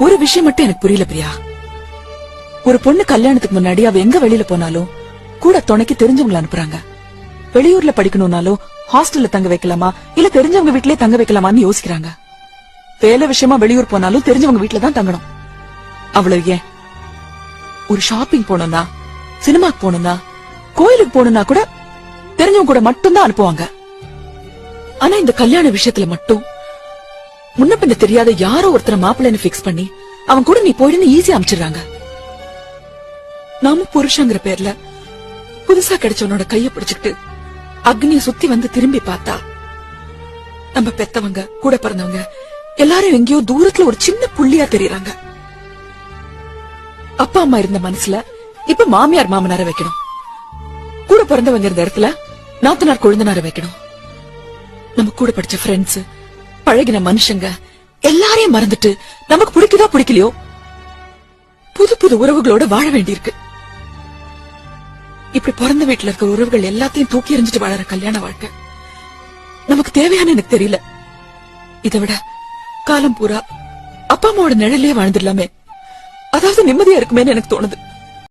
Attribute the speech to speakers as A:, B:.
A: ஒரு விஷயம் மட்டும் எனக்கு புரியல பிரியா. ஒரு பொண்ணு கல்யாணத்துக்கு முன்னாடி அவ எங்க வெளியில போனாலும் கூட துணைக்கு தெரிஞ்சவங்களை அனுப்புறாங்க. வெளியூர்ல படிக்கணும்னாலும் ஹாஸ்டல்ல தங்க வைக்கலாமா இல்ல தெரிஞ்சவங்க வீட்லயே தங்க வைக்கலாமான்னு யோசிக்கிறாங்க. வேலை விஷயமா வெளியூர் போனாலும் தெரிஞ்சவங்க வீட்டுல தான் தங்கணும். அவ்வளவு ஏன், ஒரு ஷாப்பிங் போனோம்னா, சினிமாக்கு போகணும்னா, கோயிலுக்கு போகணும்னா கூட தெரிஞ்சவங்க கூட மட்டும்தான் அனுப்புவாங்க. ஆனா இந்த கல்யாண விஷயத்துல மட்டும் முன்ன பின்ன தெரியாத யாரோ ஒருத்தர மாப்பிள்ளைன்னு பிக்ஸ் பண்ணி அவன் கூட நீ போயிடுன்னு ஈஸியா அமைச்சிடுறாங்க. நாம புருஷங்கிற பேர்ல புதுசா கிடைச்சவனோட கைய பிடிச்சுக்கிட்டு அக்னிய சுத்தி வந்து திரும்பி பார்த்தா நம்ம பெத்தவங்க கூட பிறந்தவங்க எல்லாரும் எங்கேயோ தூரத்துல ஒரு சின்ன புள்ளியா தெரியறாங்க. அப்பா அம்மா இருந்த மனசுல இப்ப மாமியார் மாமனார வைக்கணும். கூட பிறந்தவங்க இருந்த இடத்துல நாத்தனார் கொழுந்தனார வைக்கணும். நம்ம கூட படிச்ச ஃப்ரெண்ட்ஸ், பழகின மனுஷங்க எல்லாரையும் மறந்துட்டு நமக்கு பிடிக்குதோ பிடிக்கலையோ புது புது உறவுகளோட வாழ வேண்டியிருக்கு. இப்படி பிறந்த வீட்டுல இருக்க உறவுகள் எல்லாத்தையும் தூக்கி எறிஞ்சிட்டு வாழற கல்யாண வாழ்க்கை நமக்கு தேவையான எனக்கு தெரியல. இதை விட காலம் பூரா அப்பா அம்மாவோட நிழலே வாழ்ந்துடலாமே, அதாவது நிம்மதியா இருக்குமேன்னு எனக்கு தோணுது.